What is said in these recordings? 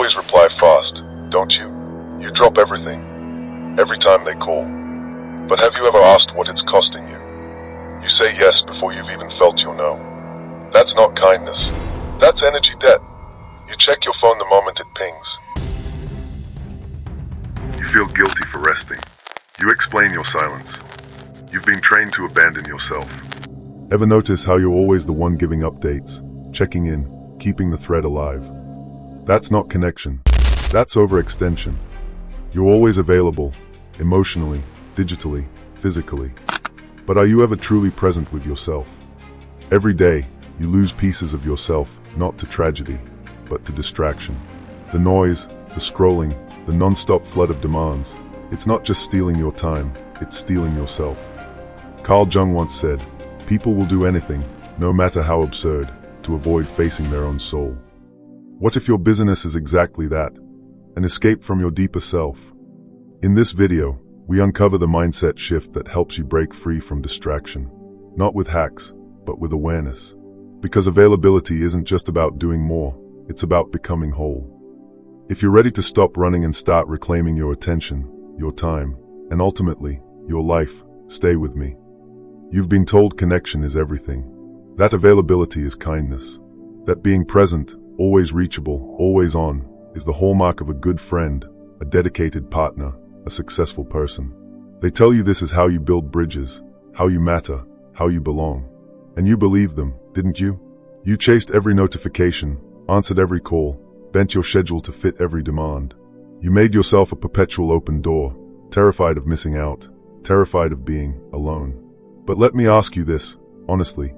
always reply fast, don't you? You drop everything, every time they call. But have you ever asked what it's costing you? You say yes before you've even felt your no. That's not kindness. That's energy debt. You check your phone the moment it pings. You feel guilty for resting. You explain your silence. You've been trained to abandon yourself. Ever notice how you're always the one giving updates, checking in, keeping the thread alive? That's not connection. That's overextension. You're always available, emotionally, digitally, physically. But are you ever truly present with yourself? Every day, you lose pieces of yourself, not to tragedy, but to distraction. The noise, the scrolling, the non-stop flood of demands. It's not just stealing your time, it's stealing yourself. Jung once said, people will do anything, no matter how absurd, to avoid facing their own soul. What if your business is exactly that? An escape from your deeper self? In this video, we uncover the mindset shift that helps you break free from distraction. Not with hacks, but with awareness. Because availability isn't just about doing more, it's about becoming whole. If you're ready to stop running and start reclaiming your attention, your time, and ultimately, your life, stay with me. You've been told connection is everything. That availability is kindness. That being present, always reachable, always on, is the hallmark of a good friend, a dedicated partner, a successful person. They tell you this is how you build bridges, how you matter, how you belong. And you believed them, didn't you? You chased every notification, answered every call, bent your schedule to fit every demand. You made yourself a perpetual open door, terrified of missing out, terrified of being alone. But let me ask you this, honestly,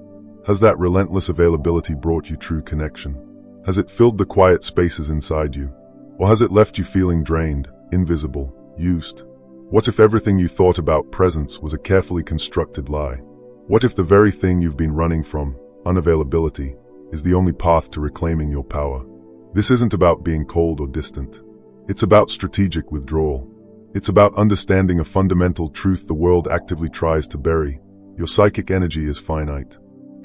has that relentless availability brought you true connection? Has it filled the quiet spaces inside you? Or has it left you feeling drained, invisible, used? What if everything you thought about presence was a carefully constructed lie? What if the very thing you've been running from, unavailability, is the only path to reclaiming your power? This isn't about being cold or distant. It's about strategic withdrawal. It's about understanding a fundamental truth the world actively tries to bury. Your psychic energy is finite.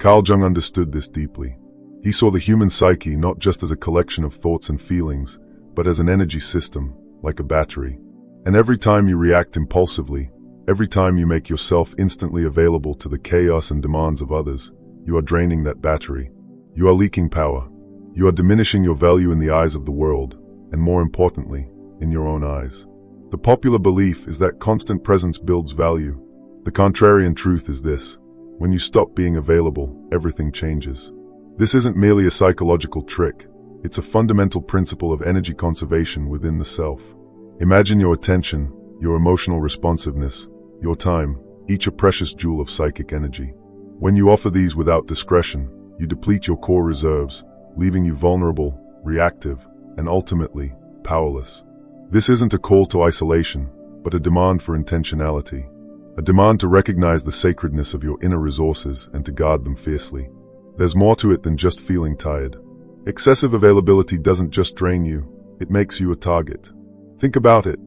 Jung understood this deeply. He saw the human psyche not just as a collection of thoughts and feelings, but as an energy system, like a battery. And every time you react impulsively, every time you make yourself instantly available to the chaos and demands of others, you are draining that battery. You are leaking power. You are diminishing your value in the eyes of the world, and more importantly, in your own eyes. The popular belief is that constant presence builds value. The contrarian truth is this: when you stop being available, everything changes. This isn't merely a psychological trick, it's a fundamental principle of energy conservation within the self. Imagine your attention, your emotional responsiveness, your time, each a precious jewel of psychic energy. When you offer these without discretion, you deplete your core reserves, leaving you vulnerable, reactive, and ultimately, powerless. This isn't a call to isolation, but a demand for intentionality. A demand to recognize the sacredness of your inner resources and to guard them fiercely. There's more to it than just feeling tired. Excessive availability doesn't just drain you, it makes you a target. Think about it.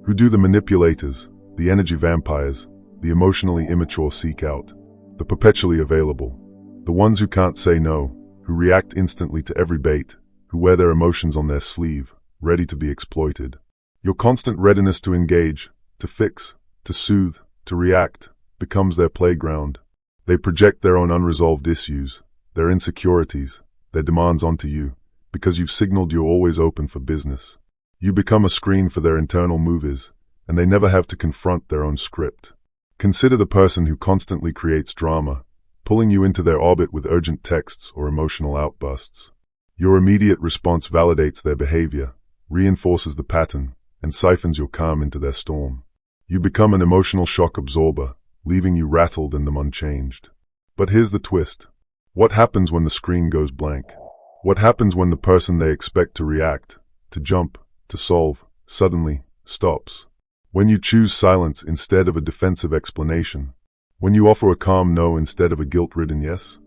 Who do the manipulators, the energy vampires, the emotionally immature seek out? The perpetually available. The ones who can't say no, who react instantly to every bait, who wear their emotions on their sleeve, ready to be exploited. Your constant readiness to engage, to fix, to soothe, to react, becomes their playground. They project their own unresolved issues, their insecurities, their demands onto you, because you've signaled you're always open for business. You become a screen for their internal movies, and they never have to confront their own script. Consider the person who constantly creates drama, pulling you into their orbit with urgent texts or emotional outbursts. Your immediate response validates their behavior, reinforces the pattern, and siphons your calm into their storm. You become an emotional shock absorber, leaving you rattled and them unchanged. But here's the twist. What happens when the screen goes blank? What happens when the person they expect to react, to jump, to solve, suddenly stops? When you choose silence instead of a defensive explanation? When you offer a calm no instead of a guilt-ridden yes?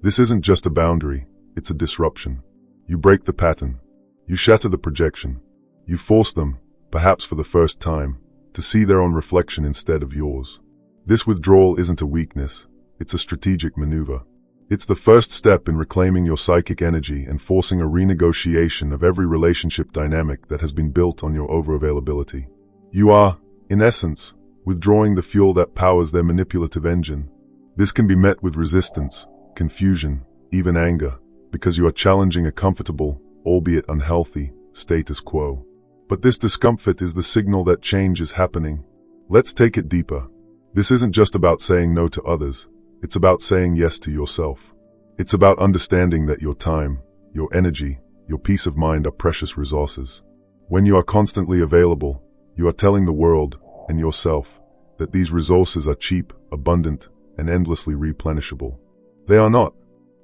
This isn't just a boundary, it's a disruption. You break the pattern. You shatter the projection. You force them, perhaps for the first time, to see their own reflection instead of yours. This withdrawal isn't a weakness, it's a strategic maneuver. It's the first step in reclaiming your psychic energy and forcing a renegotiation of every relationship dynamic that has been built on your overavailability. You are, in essence, withdrawing the fuel that powers their manipulative engine. This can be met with resistance, confusion, even anger, because you are challenging a comfortable, albeit unhealthy, status quo. But this discomfort is the signal that change is happening. Let's take it deeper. This isn't just about saying no to others. It's about saying yes to yourself. It's about understanding that your time, your energy, your peace of mind are precious resources. When you are constantly available, you are telling the world, and yourself, that these resources are cheap, abundant, and endlessly replenishable. They are not.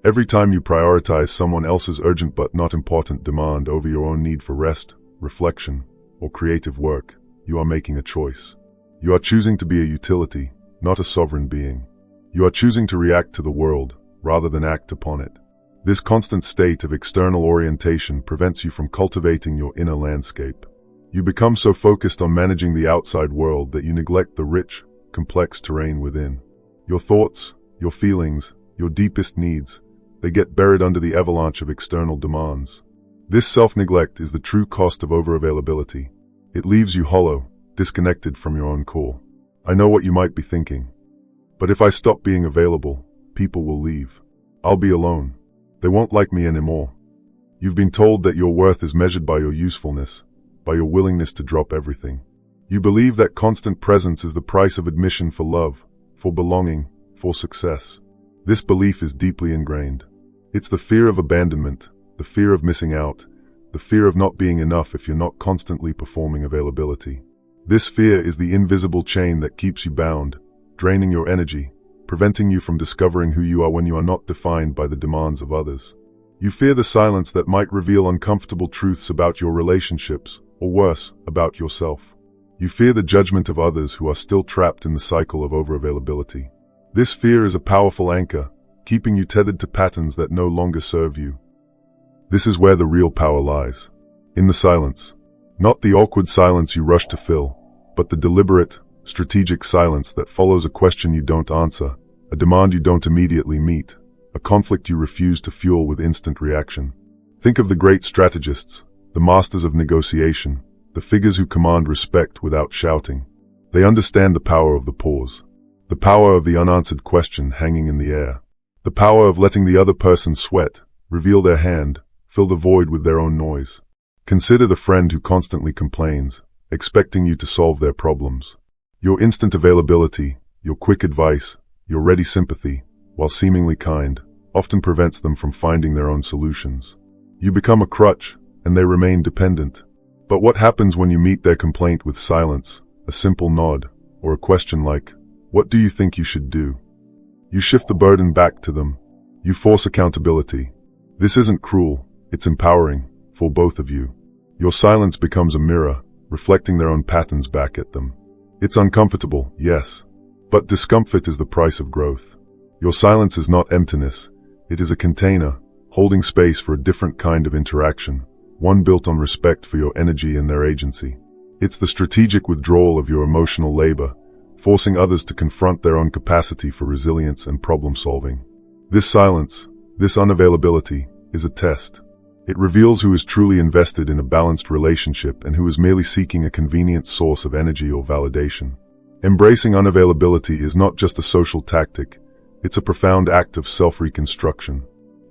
Every time you prioritize someone else's urgent but not important demand over your own need for rest, reflection, or creative work, you are making a choice. You are choosing to be a utility, not a sovereign being. You are choosing to react to the world, rather than act upon it. This constant state of external orientation prevents you from cultivating your inner landscape. You become so focused on managing the outside world that you neglect the rich, complex terrain within. Your thoughts, your feelings, your deepest needs, they get buried under the avalanche of external demands. This self-neglect is the true cost of overavailability. It leaves you hollow, disconnected from your own core. I know what you might be thinking. But if I stop being available, people will leave. I'll be alone. They won't like me anymore. You've been told that your worth is measured by your usefulness, by your willingness to drop everything. You believe that constant presence is the price of admission for love, for belonging, for success. This belief is deeply ingrained. It's the fear of abandonment, the fear of missing out, the fear of not being enough if you're not constantly performing availability. This fear is the invisible chain that keeps you bound, draining your energy, preventing you from discovering who you are when you are not defined by the demands of others. You fear the silence that might reveal uncomfortable truths about your relationships, or worse, about yourself. You fear the judgment of others who are still trapped in the cycle of overavailability. This fear is a powerful anchor, keeping you tethered to patterns that no longer serve you. This is where the real power lies. In the silence. Not the awkward silence you rush to fill, but the deliberate, strategic silence that follows a question you don't answer, a demand you don't immediately meet, a conflict you refuse to fuel with instant reaction. Think of the great strategists, the masters of negotiation, the figures who command respect without shouting. They understand the power of the pause, the power of the unanswered question hanging in the air, the power of letting the other person sweat, reveal their hand, fill the void with their own noise. Consider the friend who constantly complains, expecting you to solve their problems. Your instant availability, your quick advice, your ready sympathy, while seemingly kind, often prevents them from finding their own solutions. You become a crutch, and they remain dependent. But what happens when you meet their complaint with silence, a simple nod, or a question like, "What do you think you should do?" You shift the burden back to them. You force accountability. This isn't cruel, it's empowering, for both of you. Your silence becomes a mirror, reflecting their own patterns back at them. It's uncomfortable, yes. But discomfort is the price of growth. Your silence is not emptiness. It is a container, holding space for a different kind of interaction, one built on respect for your energy and their agency. It's the strategic withdrawal of your emotional labor, forcing others to confront their own capacity for resilience and problem-solving. This silence, this unavailability, is a test. It reveals who is truly invested in a balanced relationship and who is merely seeking a convenient source of energy or validation. Embracing unavailability is not just a social tactic, it's a profound act of self-reconstruction.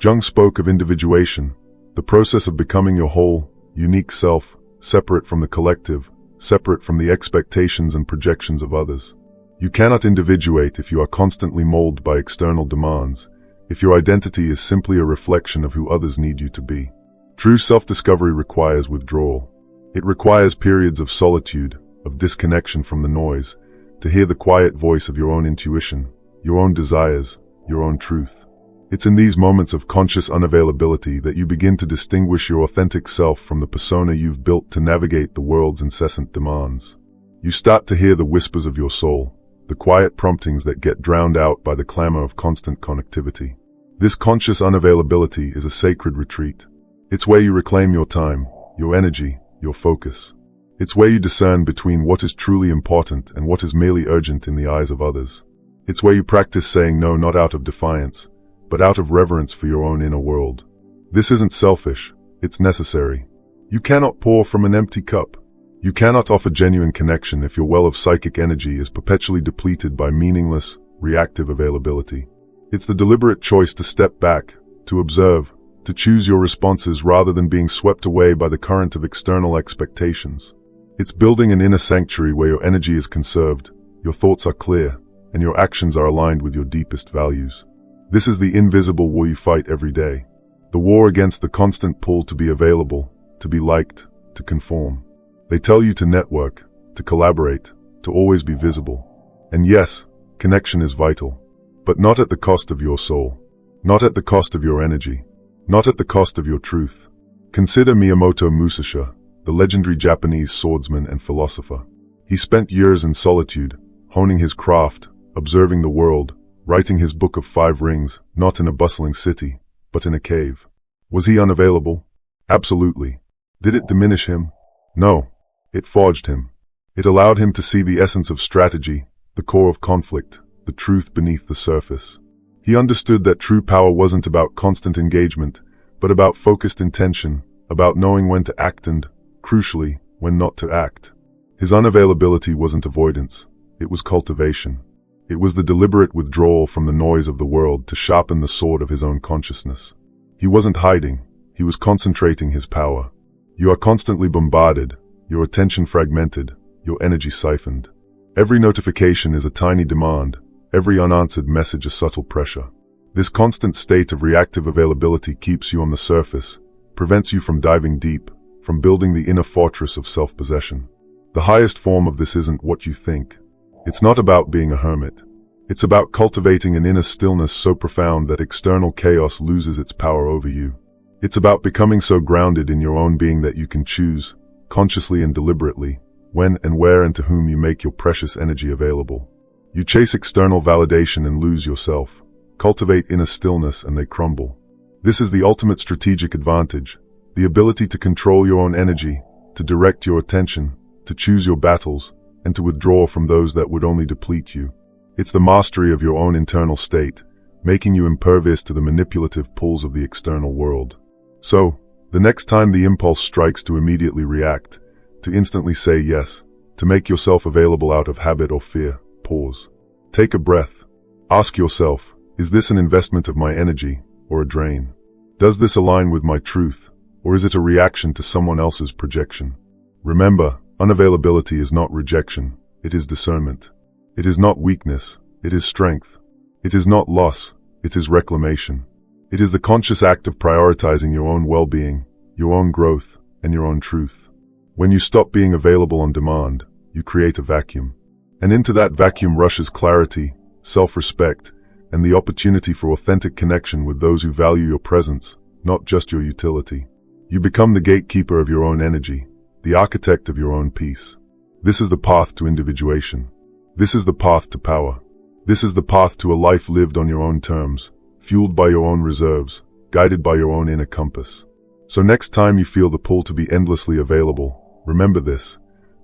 Jung spoke of individuation, the process of becoming your whole, unique self, separate from the collective, separate from the expectations and projections of others. You cannot individuate if you are constantly molded by external demands, if your identity is simply a reflection of who others need you to be. True self-discovery requires withdrawal. It requires periods of solitude, of disconnection from the noise, to hear the quiet voice of your own intuition, your own desires, your own truth. It's in these moments of conscious unavailability that you begin to distinguish your authentic self from the persona you've built to navigate the world's incessant demands. You start to hear the whispers of your soul, the quiet promptings that get drowned out by the clamor of constant connectivity. This conscious unavailability is a sacred retreat. It's where you reclaim your time, your energy, your focus. It's where you discern between what is truly important and what is merely urgent in the eyes of others. It's where you practice saying no not out of defiance, but but out of reverence for your own inner world. This isn't selfish, it's necessary. You cannot pour from an empty cup. You cannot offer genuine connection if your well of psychic energy is perpetually depleted by meaningless, reactive availability. It's the deliberate choice to step back, to observe, to choose your responses rather than being swept away by the current of external expectations. It's building an inner sanctuary where your energy is conserved, your thoughts are clear, and your actions are aligned with your deepest values. This is the invisible war you fight every day. The war against the constant pull to be available, to be liked, to conform. They tell you to network, to collaborate, to always be visible. And yes, connection is vital, but not at the cost of your soul, not at the cost of your energy, not at the cost of your truth. Consider Miyamoto Musashi, the legendary Japanese swordsman and philosopher. He spent years in solitude, honing his craft, observing the world, writing his book of 5 rings, not in a bustling city, but in a cave. Was he unavailable? Absolutely. Did it diminish him? No. It forged him. It allowed him to see the essence of strategy, the core of conflict, the truth beneath the surface. He understood that true power wasn't about constant engagement, but about focused intention, about knowing when to act and, crucially, when not to act. His unavailability wasn't avoidance, it was cultivation. It was the deliberate withdrawal from the noise of the world to sharpen the sword of his own consciousness. He wasn't hiding, he was concentrating his power. You are constantly bombarded, your attention fragmented, your energy siphoned. Every notification is a tiny demand, every unanswered message a subtle pressure. This constant state of reactive availability keeps you on the surface, prevents you from diving deep, from building the inner fortress of self-possession. The highest form of this isn't what you think. It's not about being a hermit. It's about cultivating an inner stillness so profound that external chaos loses its power over you. It's about becoming so grounded in your own being that you can choose, consciously and deliberately, when and where and to whom you make your precious energy available. You chase external validation and lose yourself. Cultivate inner stillness and they crumble. This is the ultimate strategic advantage, the ability to control your own energy, to direct your attention, to choose your battles, and to withdraw from those that would only deplete you. It's the mastery of your own internal state, making you impervious to the manipulative pulls of the external world. So, the next time the impulse strikes to immediately react, to instantly say yes, to make yourself available out of habit or fear, pause. Take a breath. Ask yourself, is this an investment of my energy, or a drain? Does this align with my truth, or is it a reaction to someone else's projection? Remember, unavailability is not rejection, it is discernment. It is not weakness, it is strength. It is not loss, it is reclamation. It is the conscious act of prioritizing your own well-being, your own growth, and your own truth. When you stop being available on demand, you create a vacuum. And into that vacuum rushes clarity, self-respect, and the opportunity for authentic connection with those who value your presence, not just your utility. You become the gatekeeper of your own energy, the architect of your own peace. This is the path to individuation. This is the path to power. This is the path to a life lived on your own terms, fueled by your own reserves, guided by your own inner compass. So next time you feel the pull to be endlessly available, remember this.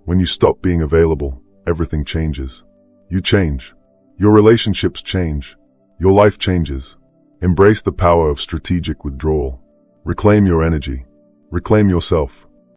When you stop being available, everything changes. You change. Your relationships change. Your life changes. Embrace the power of strategic withdrawal. Reclaim your energy. Reclaim yourself.